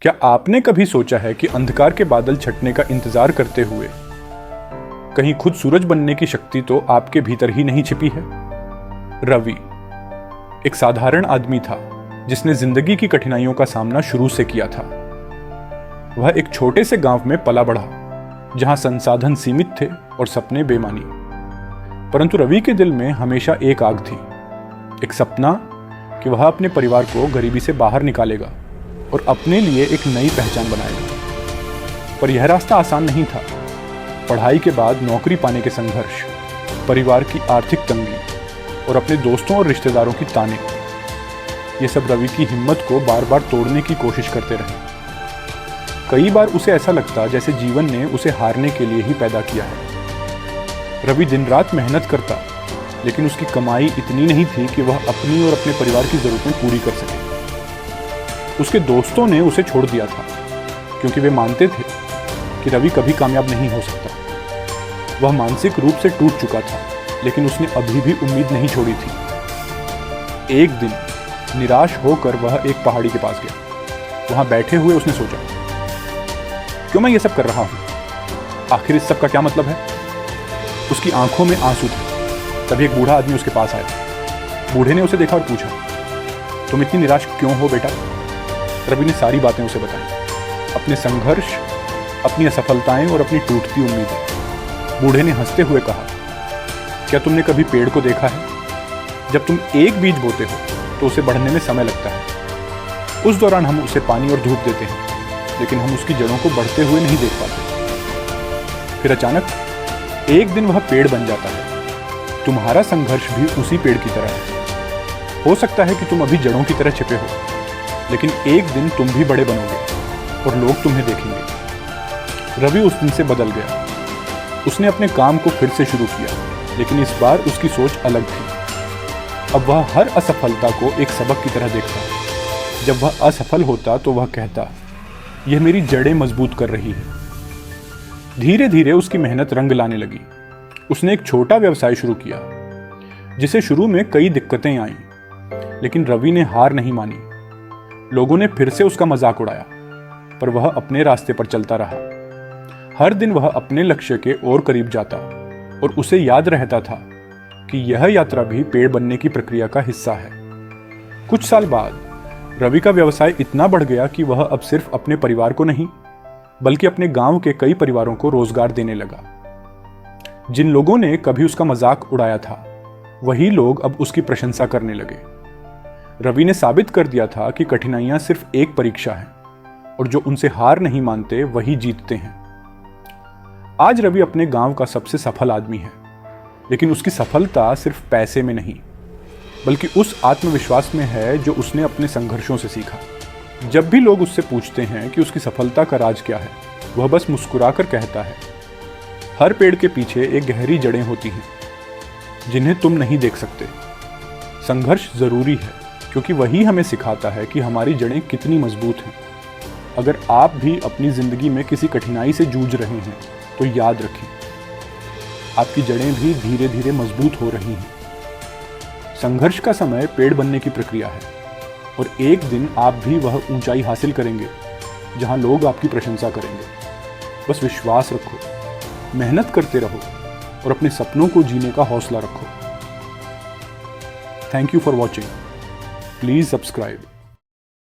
क्या आपने कभी सोचा है कि अंधकार के बादल छटने का इंतजार करते हुए कहीं खुद सूरज बनने की शक्ति तो आपके भीतर ही नहीं छिपी है? रवि एक साधारण आदमी था जिसने जिंदगी की कठिनाइयों का सामना शुरू से किया था। वह एक छोटे से गांव में पला बढ़ा जहां संसाधन सीमित थे और सपने बेमानी। परंतु रवि के दिल में हमेशा एक आग थी, एक सपना कि वह अपने परिवार को गरीबी से बाहर निकालेगा और अपने लिए एक नई पहचान बनाएगा। पर यह रास्ता आसान नहीं था। पढ़ाई के बाद नौकरी पाने के संघर्ष, परिवार की आर्थिक तंगी और अपने दोस्तों और रिश्तेदारों की ताने, ये सब रवि की हिम्मत को बार बार तोड़ने की कोशिश करते रहे। कई बार उसे ऐसा लगता जैसे जीवन ने उसे हारने के लिए ही पैदा किया है। रवि दिन रात मेहनत करता, लेकिन उसकी कमाई इतनी नहीं थी कि वह अपनी और अपने परिवार की जरूरतें पूरी कर सके। उसके दोस्तों ने उसे छोड़ दिया था क्योंकि वे मानते थे कि रवि कभी कामयाब नहीं हो सकता। वह मानसिक रूप से टूट चुका था, लेकिन उसने अभी भी उम्मीद नहीं छोड़ी थी। एक दिन निराश होकर वह एक पहाड़ी के पास गया। वहां बैठे हुए उसने सोचा, क्यों मैं ये सब कर रहा हूं? आखिर इस सब का क्या मतलब है? उसकी आंखों में आंसू थे। तभी एक बूढ़ा आदमी उसके पास आया। बूढ़े ने उसे देखा और पूछा, तुम इतनी निराश क्यों हो बेटा? रवि ने सारी बातें उसे बताई, अपने संघर्ष, अपनी असफलताएं और अपनी टूटती उम्मीदें। बूढ़े ने हंसते हुए कहा, क्या तुमने कभी पेड़ को देखा है? जब तुम एक बीज बोते हो तो उसे बढ़ने में समय लगता है। उस दौरान हम उसे पानी और धूप देते हैं, लेकिन हम उसकी जड़ों को बढ़ते हुए नहीं देख पाते। फिर अचानक एक दिन वह पेड़ बन जाता है। तुम्हारा संघर्ष भी उसी पेड़ की तरह है। हो सकता है कि तुम अभी जड़ों की तरह छिपे हो, लेकिन एक दिन तुम भी बड़े बनोगे और लोग तुम्हें देखेंगे। रवि उस दिन से बदल गया। उसने अपने काम को फिर से शुरू किया, लेकिन इस बार उसकी सोच अलग थी। अब वह हर असफलता को एक सबक की तरह देखता। जब वह असफल होता तो वह कहता, यह मेरी जड़ें मजबूत कर रही है। धीरे धीरे उसकी मेहनत रंग लाने लगी। उसने एक छोटा व्यवसाय शुरू किया, जिसे शुरू में कई दिक्कतें आईं, लेकिन रवि ने हार नहीं मानी। लोगों ने फिर से उसका मजाक उड़ाया, पर वह अपने रास्ते पर चलता रहा। हर दिन वह अपने लक्ष्य के और करीब जाता और उसे याद रहता था कि यह यात्रा भी पेड़ बनने की प्रक्रिया का हिस्सा है। कुछ साल बाद रवि का व्यवसाय इतना बढ़ गया कि वह अब सिर्फ अपने परिवार को नहीं, बल्कि अपने गांव के कई परिवारों को रोजगार देने लगा। जिन लोगों ने कभी उसका मजाक उड़ाया था, वही लोग अब उसकी प्रशंसा करने लगे। रवि ने साबित कर दिया था कि कठिनाइयां सिर्फ एक परीक्षा है और जो उनसे हार नहीं मानते वही जीतते हैं। आज रवि अपने गांव का सबसे सफल आदमी है, लेकिन उसकी सफलता सिर्फ पैसे में नहीं, बल्कि उस आत्मविश्वास में है जो उसने अपने संघर्षों से सीखा। जब भी लोग उससे पूछते हैं कि उसकी सफलता का राज क्या है, वह बस मुस्कुराकर कहता है, हर पेड़ के पीछे एक गहरी जड़ें होती हैं जिन्हें तुम नहीं देख सकते। संघर्ष जरूरी है, क्योंकि वही हमें सिखाता है कि हमारी जड़ें कितनी मजबूत हैं। अगर आप भी अपनी जिंदगी में किसी कठिनाई से जूझ रहे हैं, तो याद रखें, आपकी जड़ें भी धीरे धीरे मजबूत हो रही हैं। संघर्ष का समय पेड़ बनने की प्रक्रिया है, और एक दिन आप भी वह ऊंचाई हासिल करेंगे जहां लोग आपकी प्रशंसा करेंगे। बस विश्वास रखो, मेहनत करते रहो और अपने सपनों को जीने का हौसला रखो। Thank you for watching. Please subscribe.